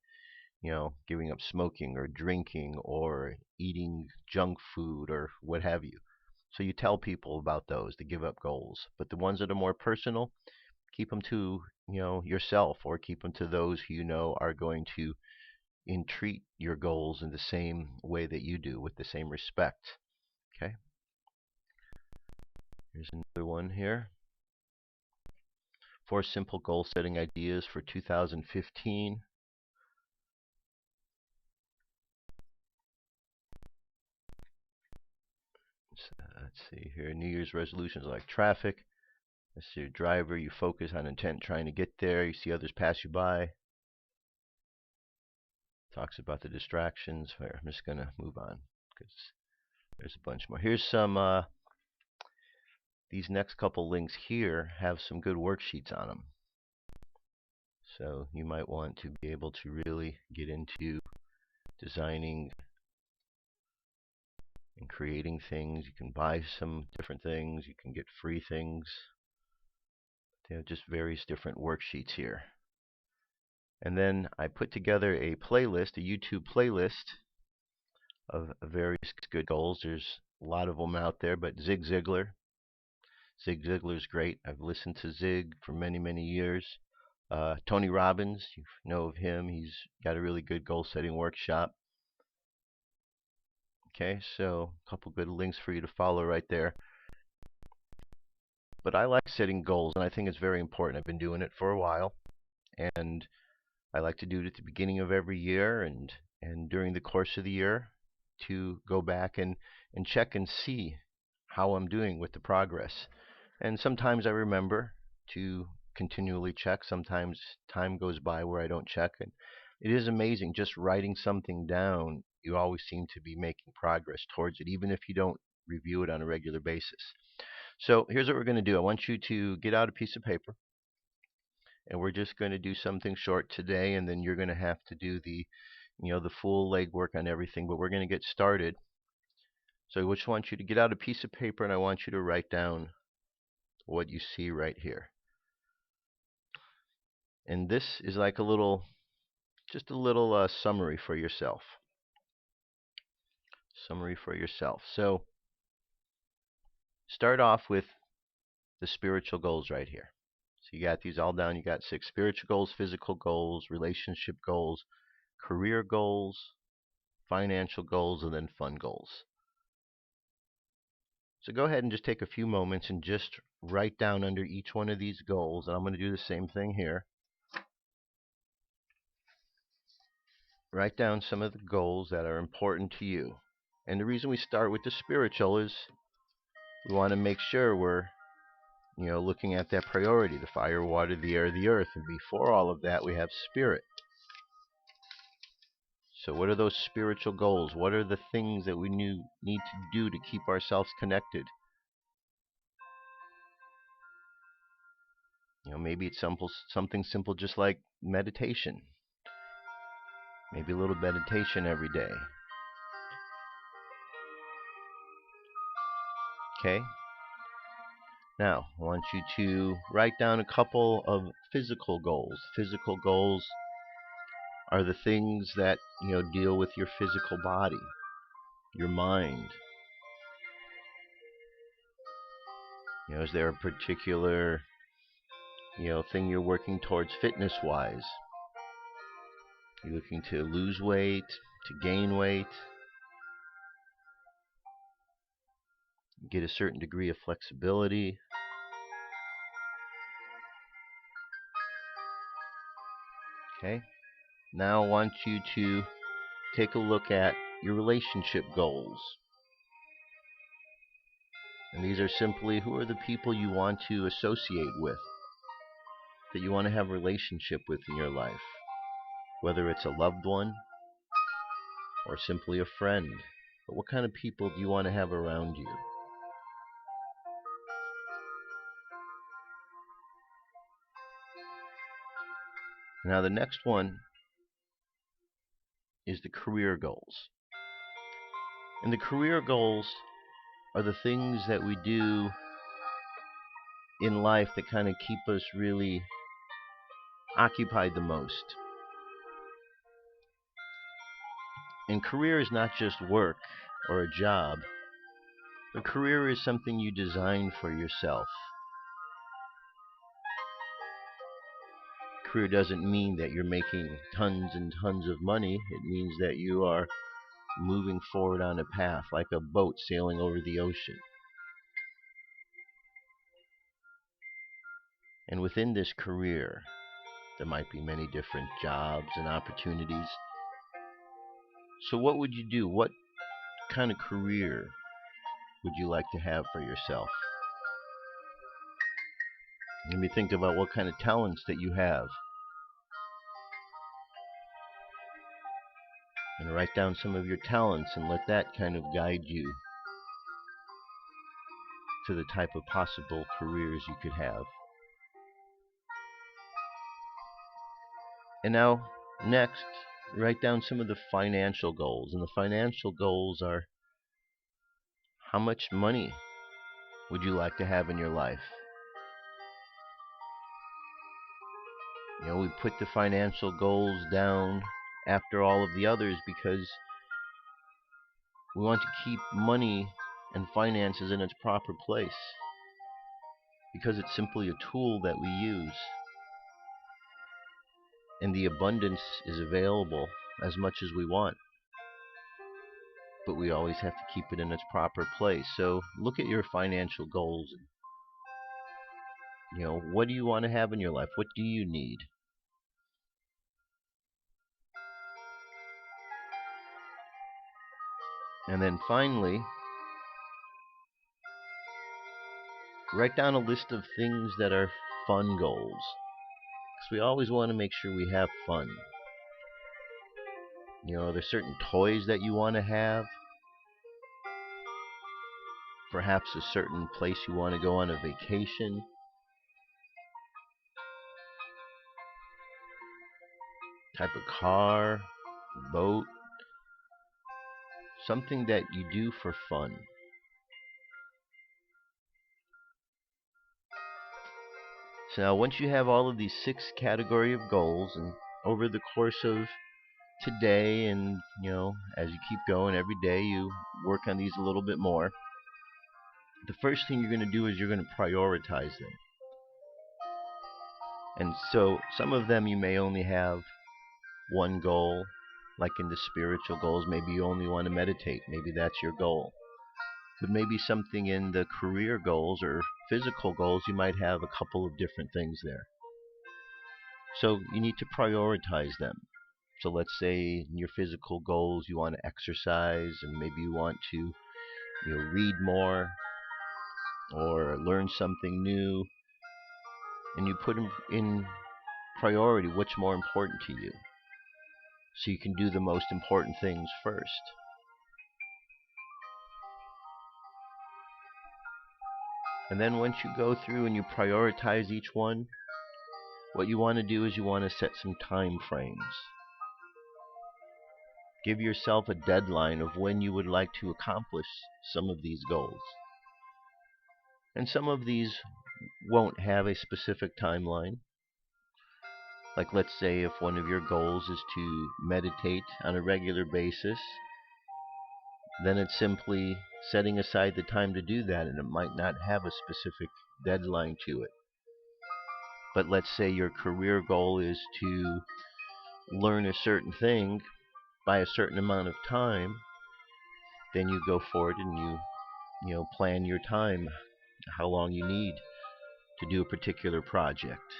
giving up smoking or drinking or eating junk food or what have you. So you tell people about those, the give up goals. But the ones that are more personal, keep them to, yourself, or keep them to those who you know are going to entreat your goals in the same way that you do, with the same respect. Okay? Here's another one here. 4 simple goal setting ideas for 2015. Let's see here. New Year's resolutions like traffic. Let's see, your driver, you focus on intent trying to get there. You see others pass you by. Talks about the distractions. Here, I'm just going to move on because there's a bunch more. Here's some, these next couple links here have some good worksheets on them. So you might want to be able to really get into designing and creating things. You can buy some different things. You can get free things. They have just various different worksheets here. And then I put together a playlist, a YouTube playlist of various good goals. There's a lot of them out there, but Zig Ziglar's great. I've listened to Zig for many, many years. Tony Robbins, you know of him. He's got a really good goal-setting workshop. Okay, so a couple good links for you to follow right there. But I like setting goals, and I think it's very important. I've been doing it for a while, and I like to do it at the beginning of every year and during the course of the year to go back and check and see how I'm doing with the progress. And sometimes I remember to continually check. Sometimes time goes by where I don't check. And it is amazing, just writing something down, you always seem to be making progress towards it, even if you don't review it on a regular basis. So here's what we're going to do. I want you to get out a piece of paper, and we're just going to do something short today, and then you're going to have to do the full legwork on everything, but we're going to get started. So I just want you to get out a piece of paper, and I want you to write down what you see right here. And this is like just a little summary for yourself. So start off with the spiritual goals right here. So you got these all down. You got 6 spiritual goals, physical goals, relationship goals, career goals, financial goals, and then fun goals. So go ahead and just take a few moments and just write down under each one of these goals. And I'm going to do the same thing here. Write down some of the goals that are important to you. And the reason we start with the spiritual is we want to make sure we're looking at that priority, the fire, water, the air, the earth. And before all of that, we have spirit. So what are those spiritual goals? What are the things that we need to do to keep ourselves connected? Maybe it's something simple just like meditation. Maybe a little meditation every day. Okay? Now, I want you to write down a couple of physical goals. Physical goals are the things that, deal with your physical body, your mind. Is there a particular, thing you're working towards fitness-wise? You're looking to lose weight, to gain weight, get a certain degree of flexibility. Okay. Now I want you to take a look at your relationship goals. And these are simply who are the people you want to associate with, that you want to have a relationship with in your life, whether it's a loved one or simply a friend. But what kind of people do you want to have around you? Now the next one is the career goals. And the career goals are the things that we do in life that kind of keep us really occupied the most. And career is not just work or a job. A career is something you design for yourself. Career doesn't mean that you're making tons and tons of money. It means that you are moving forward on a path like a boat sailing over the ocean. And within this career, there might be many different jobs and opportunities. So what would you do? What kind of career would you like to have for yourself? Maybe think about what kind of talents that you have. And write down some of your talents and let that kind of guide you to the type of possible careers you could have. And now, next, write down some of the financial goals. And the financial goals are, how much money would you like to have in your life? You know, we put the financial goals down after all of the others because we want to keep money and finances in its proper place, because it's simply a tool that we use. And the abundance is available as much as we want, but we always have to keep it in its proper place. So look at your financial goals. You know, what do you want to have in your life? What do you need? And then finally, write down a list of things that are fun goals, because we always want to make sure we have fun. You know, there's certain toys that you want to have. Perhaps a certain place you want to go on a vacation. Type of car, boat, something that you do for fun. So now once you have all of these 6 category of goals, and over the course of today, and you know, as you keep going every day, you work on these a little bit more. The first thing you're going to do is you're going to prioritize them. And so some of them you may only have one goal, like in the spiritual goals. Maybe you only want to meditate. Maybe that's your goal. But maybe something in the career goals or physical goals, you might have a couple of different things there. So you need to prioritize them. So let's say in your physical goals you want to exercise, and maybe you want to read more or learn something new, and you put them in priority, what's more important to you, so you can do the most important things first. And then once you go through and you prioritize each one, what you want to do is you want to set some time frames. Give yourself a deadline of when you would like to accomplish some of these goals. And some of these won't have a specific timeline. Like let's say if one of your goals is to meditate on a regular basis, then it's simply setting aside the time to do that, and it might not have a specific deadline to it. But let's say your career goal is to learn a certain thing by a certain amount of time, then you go forward and you plan your time, how long you need to do a particular project.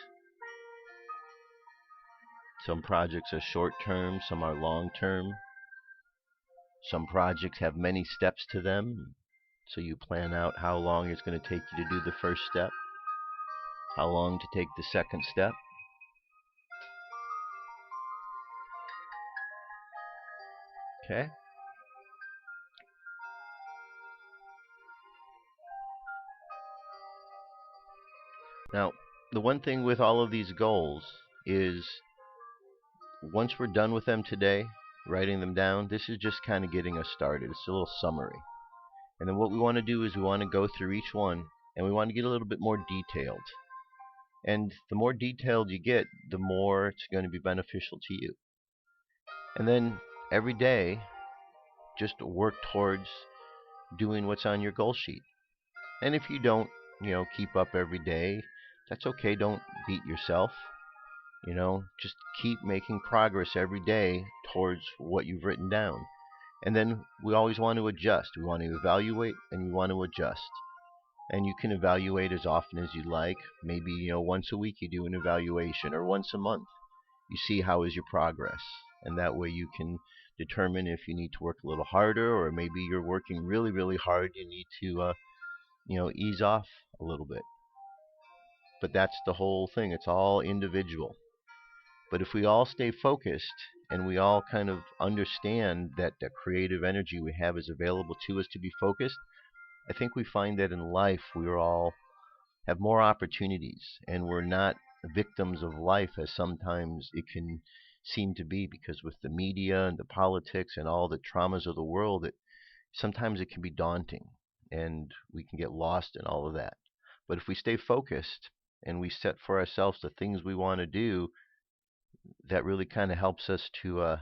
Some projects are short term, some are long term. Some projects have many steps to them, so you plan out how long it's going to take you to do the first step, how long to take the second step. Okay? Now, the one thing with all of these goals is once we're done with them today, writing them down, this is just kind of getting us started. It's a little summary. And then what we want to do is we want to go through each one and we want to get a little bit more detailed. And the more detailed you get, the more it's going to be beneficial to you. And then every day, just work towards doing what's on your goal sheet. And if you don't, keep up every day, that's okay. Don't beat yourself. Just keep making progress every day towards what you've written down. And then we always want to adjust. We want to evaluate and we want to adjust. And you can evaluate as often as you like. Maybe, once a week you do an evaluation, or once a month. You see how is your progress. And that way you can determine if you need to work a little harder, or maybe you're working really, really hard. You need to, ease off a little bit. But that's the whole thing. It's all individual. But if we all stay focused and we all kind of understand that the creative energy we have is available to us to be focused, I think we find that in life we all have more opportunities and we're not victims of life as sometimes it can seem to be, because with the media and the politics and all the traumas of the world, sometimes it can be daunting and we can get lost in all of that. But if we stay focused and we set for ourselves the things we want to do, that really kind of helps us to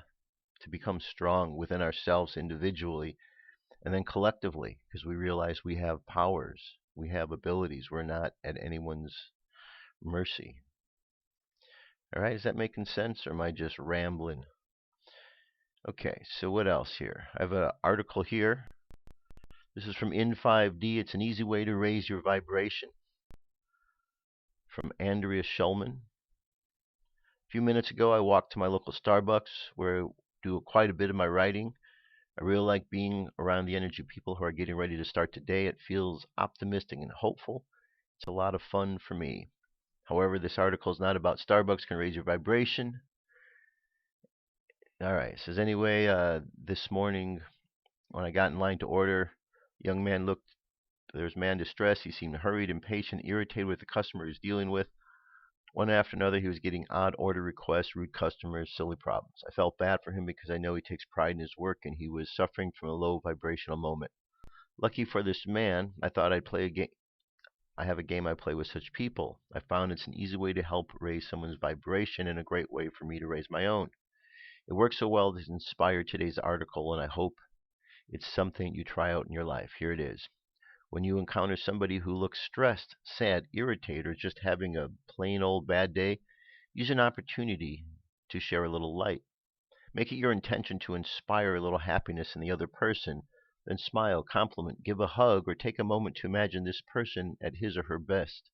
become strong within ourselves individually and then collectively, because we realize we have powers, we have abilities, we're not at anyone's mercy. All right, is that making sense, or am I just rambling? Okay, so what else here? I have an article here. This is from In5D. It's an easy way to raise your vibration, from Andrea Schulman. A few minutes ago, I walked to my local Starbucks where I do quite a bit of my writing. I really like being around the energy of people who are getting ready to start today. It feels optimistic and hopeful. It's a lot of fun for me. However, this article is not about Starbucks can raise your vibration. All right, it says anyway, this morning when I got in line to order, a young man looked, there was man distressed. He seemed hurried, impatient, irritated with the customer he was dealing with. One after another, he was getting odd order requests, rude customers, silly problems. I felt bad for him because I know he takes pride in his work and he was suffering from a low vibrational moment. Lucky for this man, I thought I'd play a game. I have a game I play with such people. I found it's an easy way to help raise someone's vibration and a great way for me to raise my own. It works so well to inspire today's article, and I hope it's something you try out in your life. Here it is. When you encounter somebody who looks stressed, sad, irritated, or just having a plain old bad day, use an opportunity to share a little light. Make it your intention to inspire a little happiness in the other person. Then smile, compliment, give a hug, or take a moment to imagine this person at his or her best.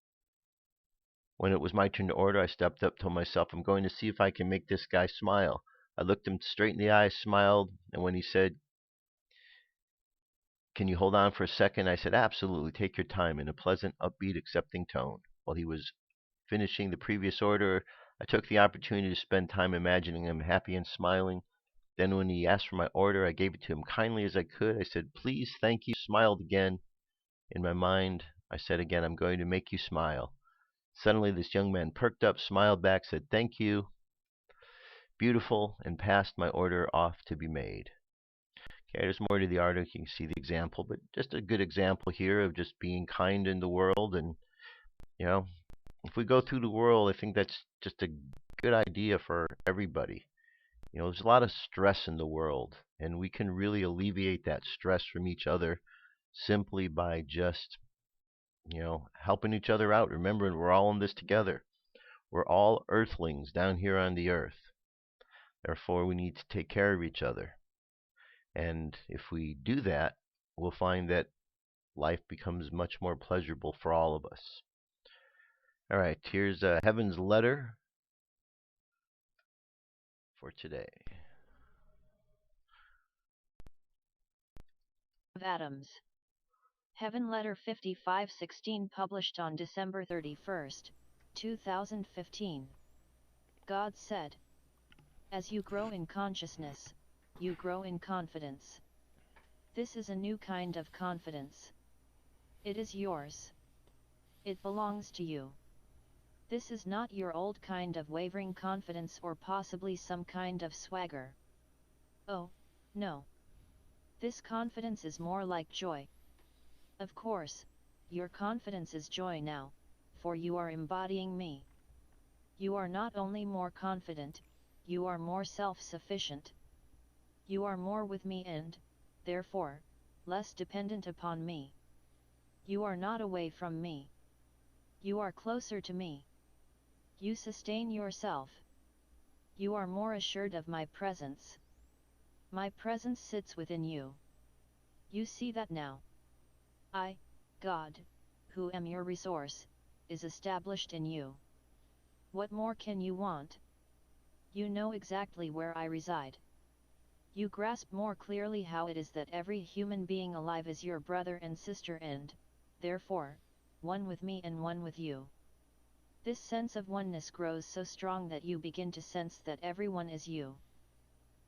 When it was my turn to order, I stepped up, told myself, I'm going to see if I can make this guy smile. I looked him straight in the eyes, smiled, and when he said, can you hold on for a second? I said, absolutely, take your time, in a pleasant, upbeat, accepting tone. While he was finishing the previous order, I took the opportunity to spend time imagining him happy and smiling. Then when he asked for my order, I gave it to him kindly as I could. I said, please, thank you. Smiled again. In my mind, I said again, I'm going to make you smile. Suddenly, this young man perked up, smiled back, said, thank you. Beautiful, and passed my order off to be made. Okay, there's more to the article. You can see the example, but just a good example here of just being kind in the world. And, if we go through the world, I think that's just a good idea for everybody. There's a lot of stress in the world, and we can really alleviate that stress from each other simply by just, helping each other out. Remembering we're all in this together. We're all earthlings down here on the earth. Therefore, we need to take care of each other. And if we do that, we'll find that life becomes much more pleasurable for all of us. All right, here's Heaven's letter for today. of atoms. Heavenletter 5516 published on December 31, 2015. God said, as you grow in consciousness, you grow in confidence. This is a new kind of confidence. It is yours. It belongs to you. This is not your old kind of wavering confidence or possibly some kind of swagger. Oh, no. This confidence is more like joy. Of course, your confidence is joy now, for you are embodying me. You are not only more confident, you are more self-sufficient. You are more with me and, therefore, less dependent upon me. You are not away from me. You are closer to me. You sustain yourself. You are more assured of my presence. My presence sits within you. You see that now. I, God, who am your resource, is established in you. What more can you want? You know exactly where I reside. You grasp more clearly how it is that every human being alive is your brother and sister and, therefore, one with me and one with you. This sense of oneness grows so strong that you begin to sense that everyone is you.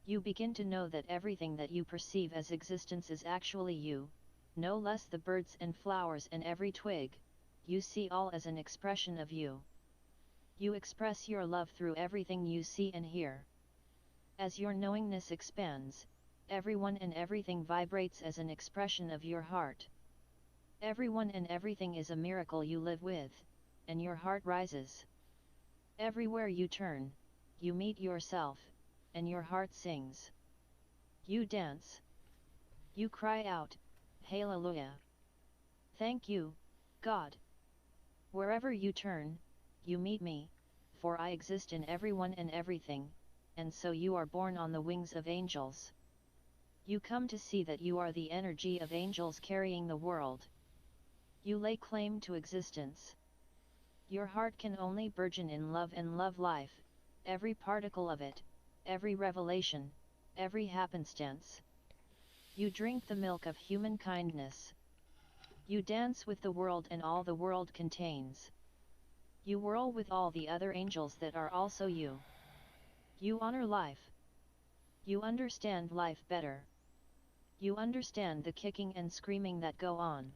You begin to know that everything that you perceive as existence is actually you, no less the birds and flowers and every twig. You see all as an expression of you. You express your love through everything you see and hear. As your knowingness expands, everyone and everything vibrates as an expression of your heart. Everyone and everything is a miracle you live with, and your heart rises. Everywhere you turn, you meet yourself, and your heart sings. You dance. You cry out, Hallelujah. Thank you, God. Wherever you turn, you meet me, for I exist in everyone and everything, and so you are born on the wings of angels. You come to see that you are the energy of angels carrying the world. You lay claim to existence. Your heart can only burgeon in love and love life, every particle of it, every revelation, every happenstance. You drink the milk of human kindness. You dance with the world and all the world contains. You whirl with all the other angels that are also you. You honor life. You understand life better. You understand the kicking and screaming that go on.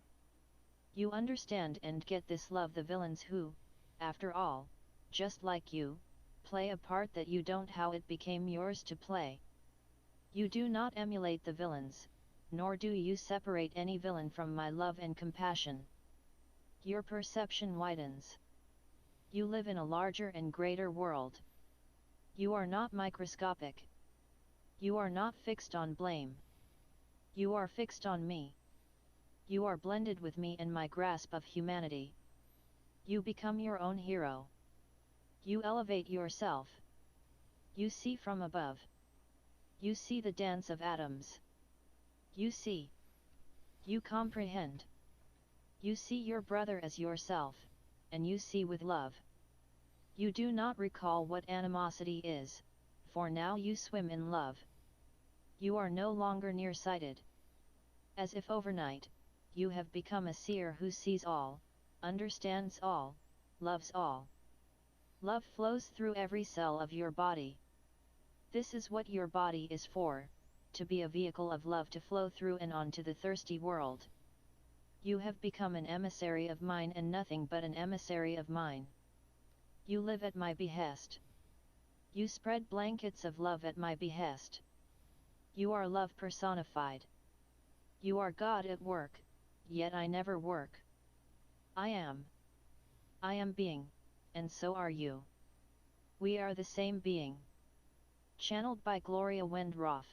You understand and get this love the villains who, after all, just like you, play a part that you don't how it became yours to play. You do not emulate the villains, nor do you separate any villain from my love and compassion. Your perception widens. You live in a larger and greater world. You are not microscopic. You are not fixed on blame. You are fixed on me. You are blended with me in my grasp of humanity. You become your own hero. You elevate yourself. You see from above. You see the dance of atoms. You see. You comprehend. You see your brother as yourself, and you see with love. You do not recall what animosity is, for now you swim in love. You are no longer nearsighted. As if overnight, you have become a seer who sees all, understands all, loves all. Love flows through every cell of your body. This is what your body is for, to be a vehicle of love to flow through and onto the thirsty world. You have become an emissary of mine and nothing but an emissary of mine. You live at my behest. You spread blankets of love at my behest. You are love personified. You are God at work, yet I never work. I am. I am being, and so are you. We are the same being. Channeled by Gloria Wendroff.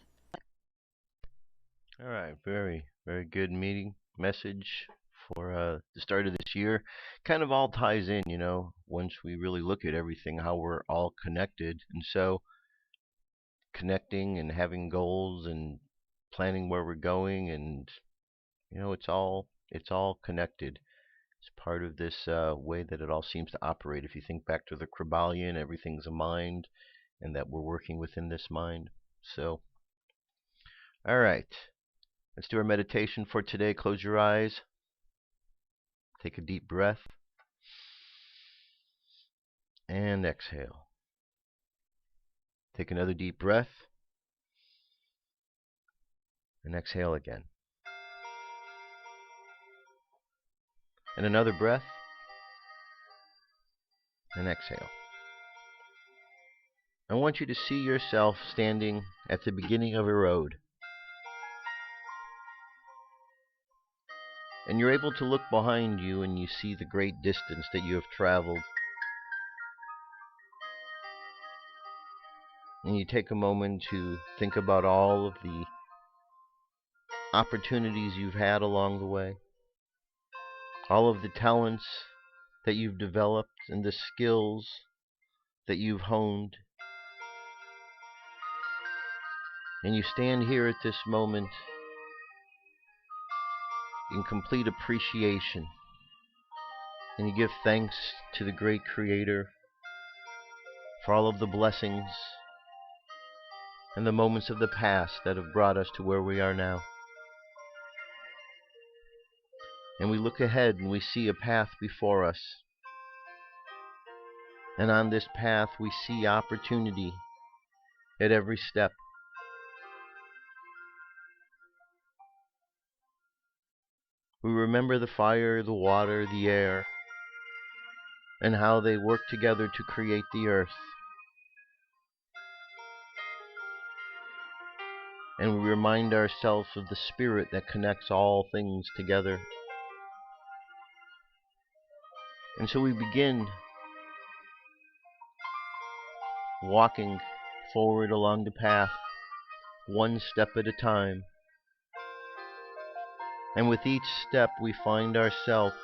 All right, very, very good meeting message for the start of this year. Kind of all ties in, once we really look at everything, how we're all connected. And so, connecting and having goals and planning where we're going, and it's all connected. It's part of this way that it all seems to operate. If you think back to the Kybalion, everything's a mind, and that we're working within this mind. So, all right. Let's do our meditation for today. Close your eyes. Take a deep breath. And exhale. Take another deep breath. And exhale again. And another breath. And exhale. I want you to see yourself standing at the beginning of a road. And you're able to look behind you and you see the great distance that you have traveled. And you take a moment to think about all of the opportunities you've had along the way. All of the talents that you've developed and the skills that you've honed. And you stand here at this moment in complete appreciation. And you give thanks to the great Creator for all of the blessings and the moments of the past that have brought us to where we are now. And we look ahead and we see a path before us. And on this path we see opportunity at every step. We remember the fire, the water, the air, and how they work together to create the earth. And we remind ourselves of the spirit that connects all things together. And so we begin walking forward along the path, one step at a time. And with each step we find ourselves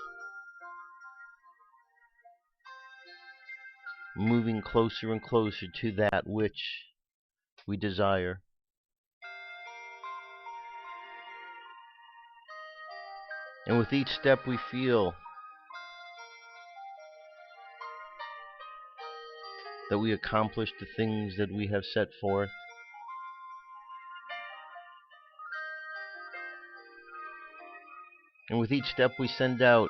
moving closer and closer to that which we desire. And with each step we feel that we accomplish the things that we have set forth. And with each step we send out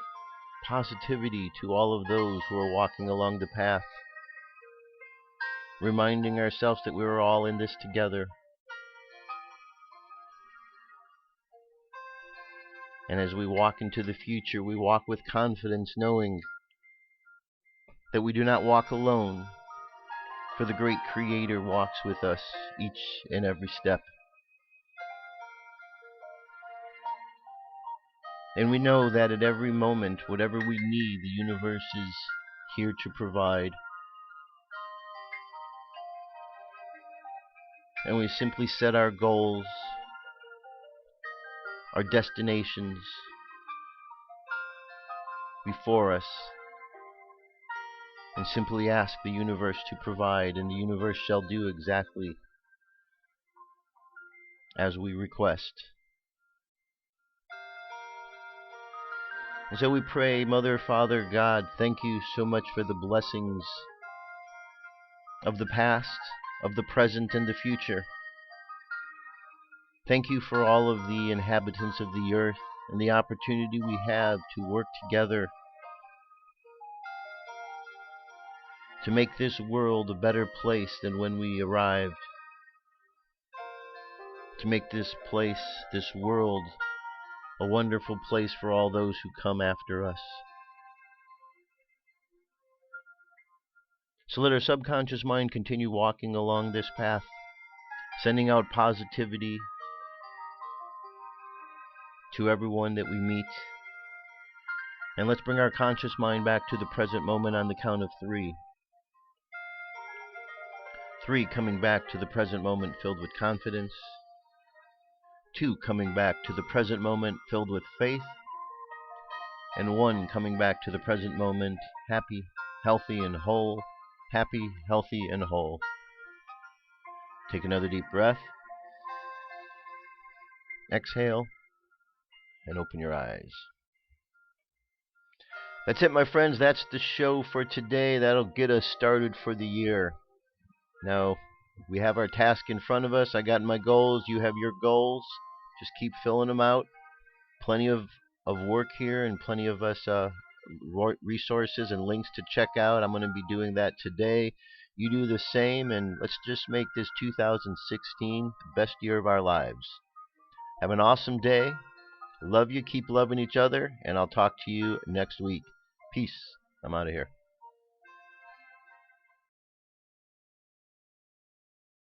positivity to all of those who are walking along the path, reminding ourselves that we're all in this together. And as we walk into the future, we walk with confidence, knowing that we do not walk alone, for the great Creator walks with us each and every step. And we know that at every moment, whatever we need, the universe is here to provide. And we simply set our goals, our destinations before us, and simply ask the universe to provide, and the universe shall do exactly as we request. And so we pray, Mother, Father, God, thank you so much for the blessings of the past, of the present, and the future. Thank you for all of the inhabitants of the earth and the opportunity we have to work together to make this world a better place than when we arrived. To make this place, this world, a wonderful place for all those who come after us. So let our subconscious mind continue walking along this path, sending out positivity to everyone that we meet. And let's bring our conscious mind back to the present moment on the count of 3. 3, coming back to the present moment filled with confidence. 2, coming back to the present moment filled with faith. And 1, coming back to the present moment happy, healthy, and whole. Happy, healthy, and whole. Take another deep breath. Exhale. And open your eyes. That's it, my friends. That's the show for today. That'll get us started for the year. Now, we have our task in front of us. I got my goals. You have your goals. Just keep filling them out. Plenty of work here and plenty of us resources and links to check out. I'm going to be doing that today. You do the same, and let's just make this 2016 the best year of our lives. Have an awesome day. Love you. Keep loving each other, and I'll talk to you next week. Peace. I'm out of here.